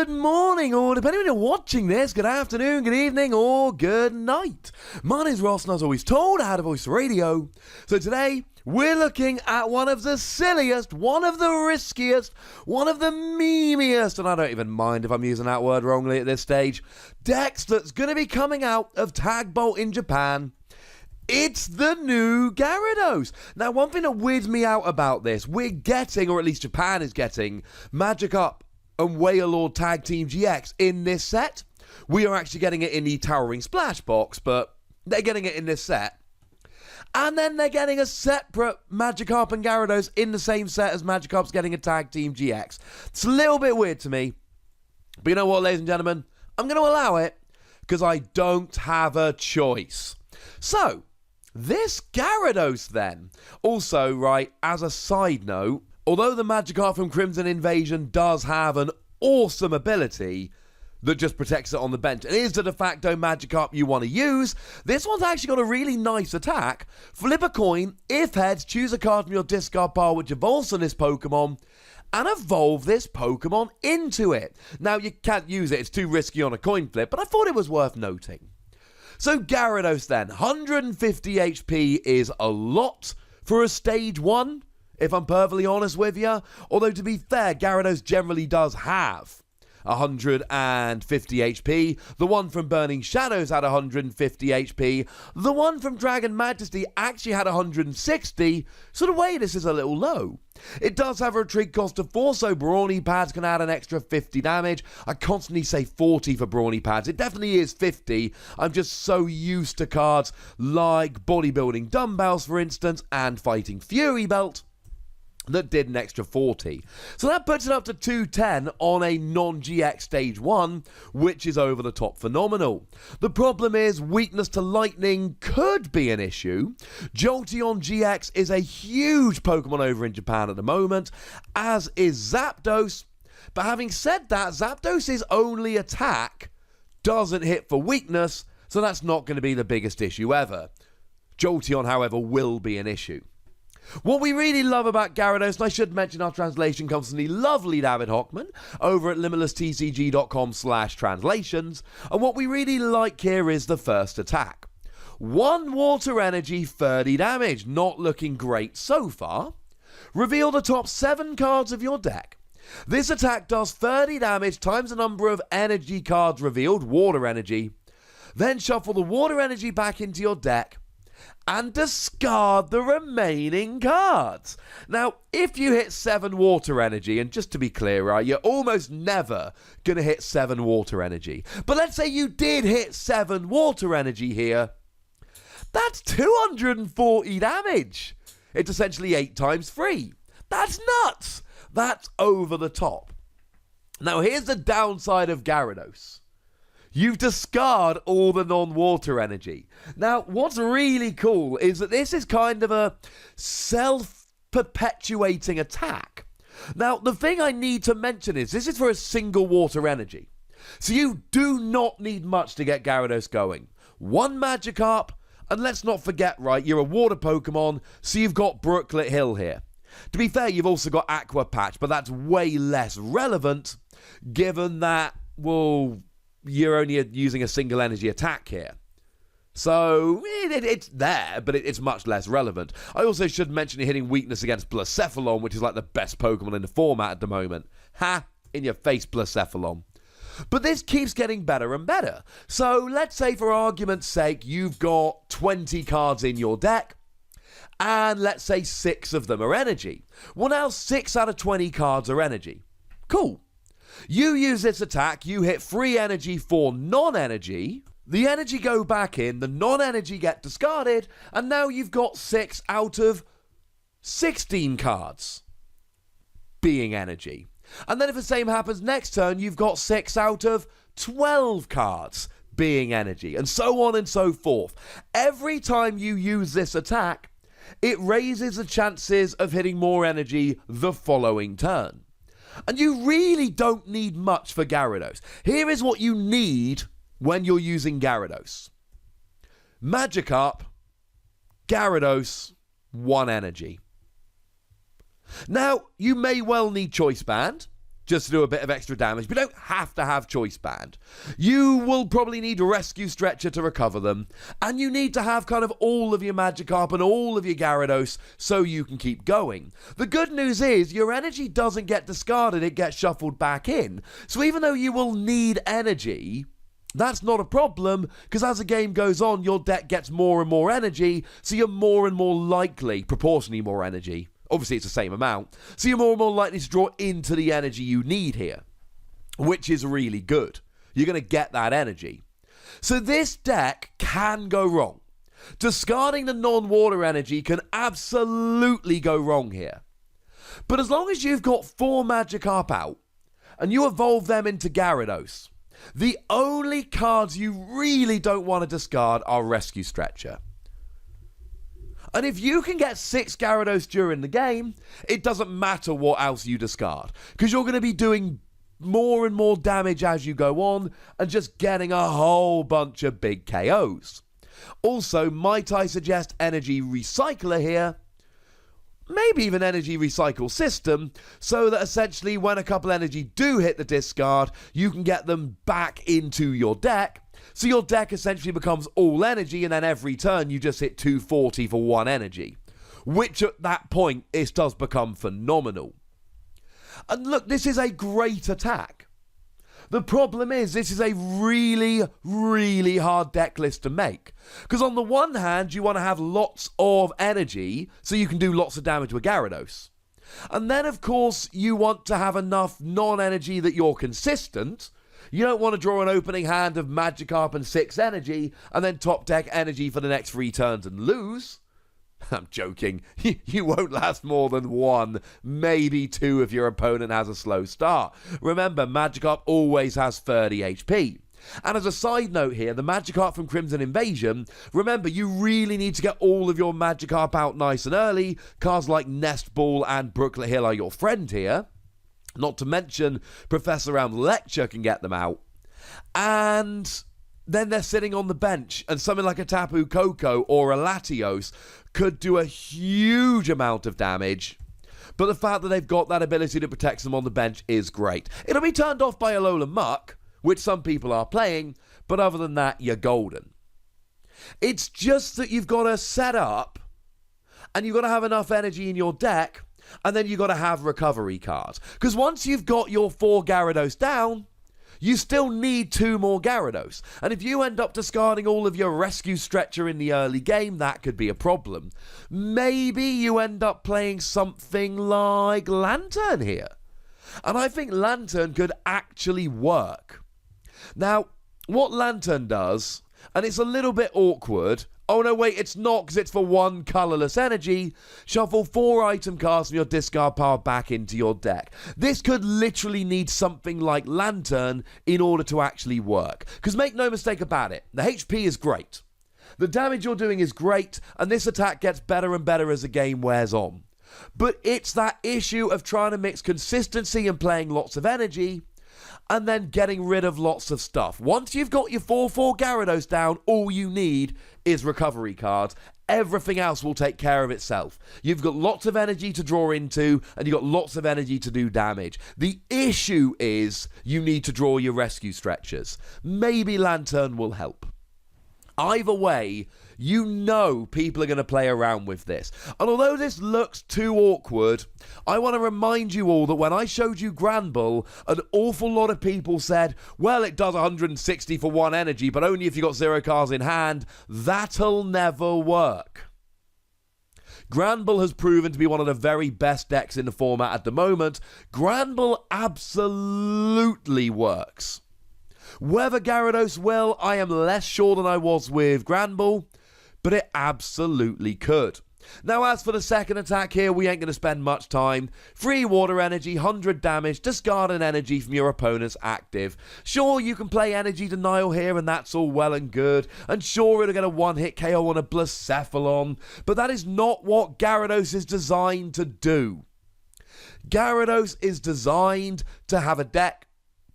Good morning, or depending when you're watching this, good afternoon, good evening, or good night. My name's Ross, and as always told, I had a voice radio. So today, we're looking at one of the silliest, one of the riskiest, one of the memeiest, and I don't even mind if I'm using that word wrongly at this stage, decks that's going to be coming out of Tag Bolt in Japan. It's the new Gyarados. Now, one thing that weirds me out about this, we're getting, or at least Japan is getting, Magikarp and Wailord Tag Team GX in this set. We are actually getting it in the Towering Splash box, but they're getting it in this set. And then they're getting a separate Magikarp and Gyarados in the same set as Magikarp's getting a Tag Team GX. It's a little bit weird to me. But you know what, ladies and gentlemen? I'm going to allow it because I don't have a choice. So, this Gyarados then, also, right, as a side note, although the Magikarp from Crimson Invasion does have an awesome ability that just protects it on the bench, and is the de facto Magikarp you want to use, this one's actually got a really nice attack. Flip a coin, if heads, choose a card from your discard pile which evolves on this Pokemon, and evolve this Pokemon into it. Now, you can't use it, it's too risky on a coin flip, but I thought it was worth noting. So Gyarados then, 150 HP is a lot for a stage 1, if I'm perfectly honest with you. Although to be fair, Gyarados generally does have 150 HP. The one from Burning Shadows had 150 HP. The one from Dragon Majesty actually had 160, so the way this is a little low. It does have a retreat cost of 4, so Brawny Pads can add an extra 50 damage. I constantly say 40 for Brawny Pads. It definitely is 50. I'm just so used to cards like Bodybuilding Dumbbells, for instance, and Fighting Fury Belt that did an extra 40. So that puts it up to 210 on a non-GX stage 1, which is over the top phenomenal. The problem is weakness to lightning could be an issue. Jolteon GX is a huge Pokemon over in Japan at the moment, as is Zapdos. But having said that, Zapdos' only attack doesn't hit for weakness, so that's not going to be the biggest issue ever. Jolteon, however, will be an issue. What we really love about Gyarados, and I should mention our translation comes from the lovely David Hochmann over at limitlesstcg.com/translations, and what we really like here is the first attack. 1 water energy, 30 damage, not looking great so far. Reveal the top 7 cards of your deck. This attack does 30 damage times the number of energy cards revealed, water energy. Then shuffle the water energy back into your deck and discard the remaining cards. Now, if you hit 7 water energy, and just to be clear, right, you're almost never going to hit 7 water energy. But let's say you did hit 7 water energy here. That's 240 damage. It's essentially 8 times 3. That's nuts. That's over the top. Now, here's the downside of Gyarados. You discard all the non-water energy. Now, what's really cool is that this is kind of a self-perpetuating attack. Now, the thing I need to mention is this is for a single water energy. So you do not need much to get Gyarados going. 1 Magikarp, and let's not forget, right, you're a water Pokemon, so you've got Brooklet Hill here. To be fair, you've also got Aqua Patch, but that's way less relevant, given that, well, you're only using a single energy attack here. So, it's there, but it's much less relevant. I also should mention you're hitting weakness against Blacephalon, which is like the best Pokemon in the format at the moment. Ha! In your face, Blacephalon. But this keeps getting better and better. So, let's say for argument's sake, you've got 20 cards in your deck, and let's say 6 of them are energy. Well, now 6 out of 20 cards are energy. Cool. You use this attack, you hit 3 energy for non-energy, the energy go back in, the non-energy get discarded, and now you've got 6 out of 16 cards being energy. And then if the same happens next turn, you've got 6 out of 12 cards being energy, and so on and so forth. Every time you use this attack, it raises the chances of hitting more energy the following turn. And you really don't need much for Gyarados. Here is what you need when you're using Gyarados. Magikarp, Gyarados, 1 energy. Now, you may well need Choice Band. just to do a bit of extra damage, but you don't have to have Choice Band. You will probably need Rescue Stretcher to recover them, and you need to have kind of all of your Magikarp and all of your Gyarados so you can keep going. The good news is your energy doesn't get discarded, it gets shuffled back in. So even though you will need energy, that's not a problem, because as the game goes on, your deck gets more and more energy, so you're more and more likely, proportionally more energy. Obviously, it's the same amount. So you're more and more likely to draw into the energy you need here, which is really good. You're going to get that energy. So this deck can go wrong. Discarding the non-water energy can absolutely go wrong here. But as long as you've got 4 Magikarp out, and you evolve them into Gyarados, the only cards you really don't want to discard are Rescue Stretcher. And if you can get 6 Gyarados during the game, it doesn't matter what else you discard, because you're going to be doing more and more damage as you go on, and just getting a whole bunch of big KOs. Also, might I suggest Energy Recycler here, maybe even Energy Recycle System, so that essentially when a couple energy do hit the discard, you can get them back into your deck. So your deck essentially becomes all energy, and then every turn you just hit 240 for 1 energy. Which at that point, it does become phenomenal. And look, this is a great attack. The problem is, this is a really, really hard deck list to make. Because on the one hand, you want to have lots of energy, so you can do lots of damage with Gyarados. And then, of course, you want to have enough non-energy that you're consistent. You don't want to draw an opening hand of Magikarp and 6 energy, and then top deck energy for the next 3 turns and lose. I'm joking. You won't last more than 1, maybe 2 if your opponent has a slow start. Remember, Magikarp always has 30 HP. And as a side note here, the Magikarp from Crimson Invasion, remember, you really need to get all of your Magikarp out nice and early. Cards like Nest Ball and Brooklet Hill are your friend here. Not to mention, Professor Round Lecture can get them out. And then they're sitting on the bench, and something like a Tapu Koko or a Latios could do a huge amount of damage. But the fact that they've got that ability to protect them on the bench is great. It'll be turned off by Alola Muck, which some people are playing, but other than that, you're golden. It's just that you've got to set up, and you've got to have enough energy in your deck, and then you've got to have recovery cards. Because once you've got your 4 Gyarados down, you still need 2 more Gyarados. And if you end up discarding all of your Rescue Stretcher in the early game, that could be a problem. Maybe you end up playing something like Lantern here. And I think Lantern could actually work. Now, what Lantern does, and it's a little bit awkward. Oh no, wait, it's not, because it's for 1 colourless energy. Shuffle 4 item cards from your discard pile back into your deck. This could literally need something like Lantern in order to actually work. Because make no mistake about it, the HP is great. The damage you're doing is great, and this attack gets better and better as the game wears on. But it's that issue of trying to mix consistency and playing lots of energy, and then getting rid of lots of stuff. Once you've got your 4/4 Gyarados down, all you need is recovery cards. Everything else will take care of itself. You've got lots of energy to draw into, and you've got lots of energy to do damage. The issue is you need to draw your Rescue Stretchers. Maybe Lantern will help. Either way, you know people are going to play around with this. And although this looks too awkward, I want to remind you all that when I showed you Granbull, an awful lot of people said, well, it does 160 for 1 energy, but only if you got 0 cards in hand. That'll never work. Granbull has proven to be one of the very best decks in the format at the moment. Granbull absolutely works. Whether Gyarados will, I am less sure than I was with Granbull, but it absolutely could. Now, as for the second attack here, we ain't going to spend much time. 3 water energy, 100 damage, discard an energy from your opponent's active. Sure, you can play Energy Denial here, and that's all well and good. And sure, it'll get a 1-hit KO on a Blacephalon, but that is not what Gyarados is designed to do. Gyarados is designed to have a deck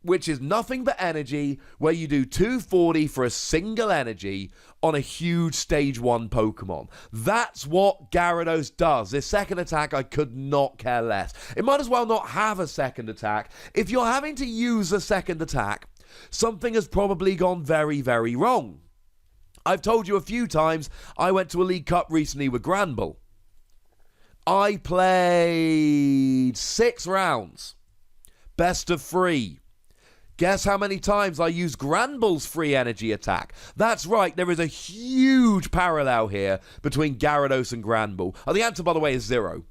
which is nothing but energy, where you do 240 for a single energy on a huge stage 1 Pokemon. That's what Gyarados does. This second attack, I could not care less. It might as well not have a second attack. If you're having to use a second attack, something has probably gone very, very wrong. I've told you a few times, I went to a League Cup recently with Granbull. I played 6 rounds. Best of 3. Guess how many times I used Granbull's free energy attack? That's right, there is a huge parallel here between Gyarados and Granbull. Oh, the answer, by the way, is 0.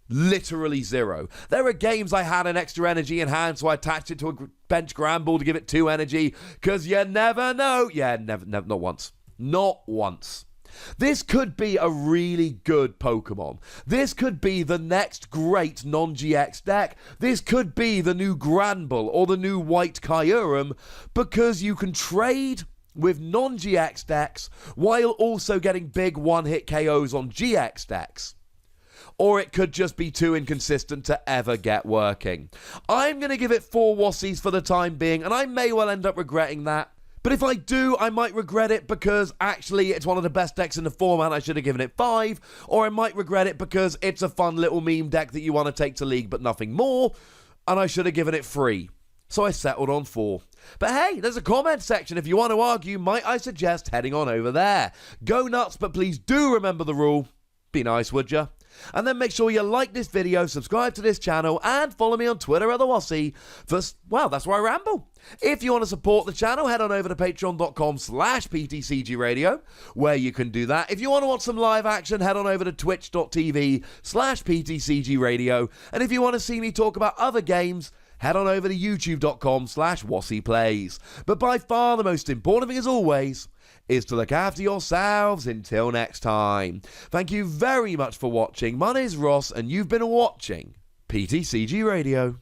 Literally 0. There are games I had an extra energy in hand, so I attached it to a bench Granbull to give it 2 energy, because you never know. Yeah, never, not once. Not once. This could be a really good Pokemon. This could be the next great non-GX deck. This could be the new Granbull or the new White Kyurem, because you can trade with non-GX decks while also getting big one-hit KOs on GX decks. Or it could just be too inconsistent to ever get working. I'm going to give it 4 Wassies for the time being, and I may well end up regretting that. But if I do, I might regret it because actually it's one of the best decks in the format. I should have given it 5. Or I might regret it because it's a fun little meme deck that you want to take to League but nothing more. And I should have given it 3. So I settled on 4. But hey, there's a comment section. If you want to argue, might I suggest heading on over there. Go nuts, but please do remember the rule. Be nice, would ya? And then make sure you like this video, subscribe to this channel, and follow me on Twitter at the Wassie. Well, that's where I ramble. If you want to support the channel, head on over to patreon.com/PTCGRadio, where you can do that. If you want to watch some live action, head on over to twitch.tv/PTCGRadio. And if you want to see me talk about other games, head on over to youtube.com/WassiePlays. But by far the most important thing, as always, is to look after yourselves until next time. Thank you very much for watching. My name is Ross, and you've been watching PTCG Radio.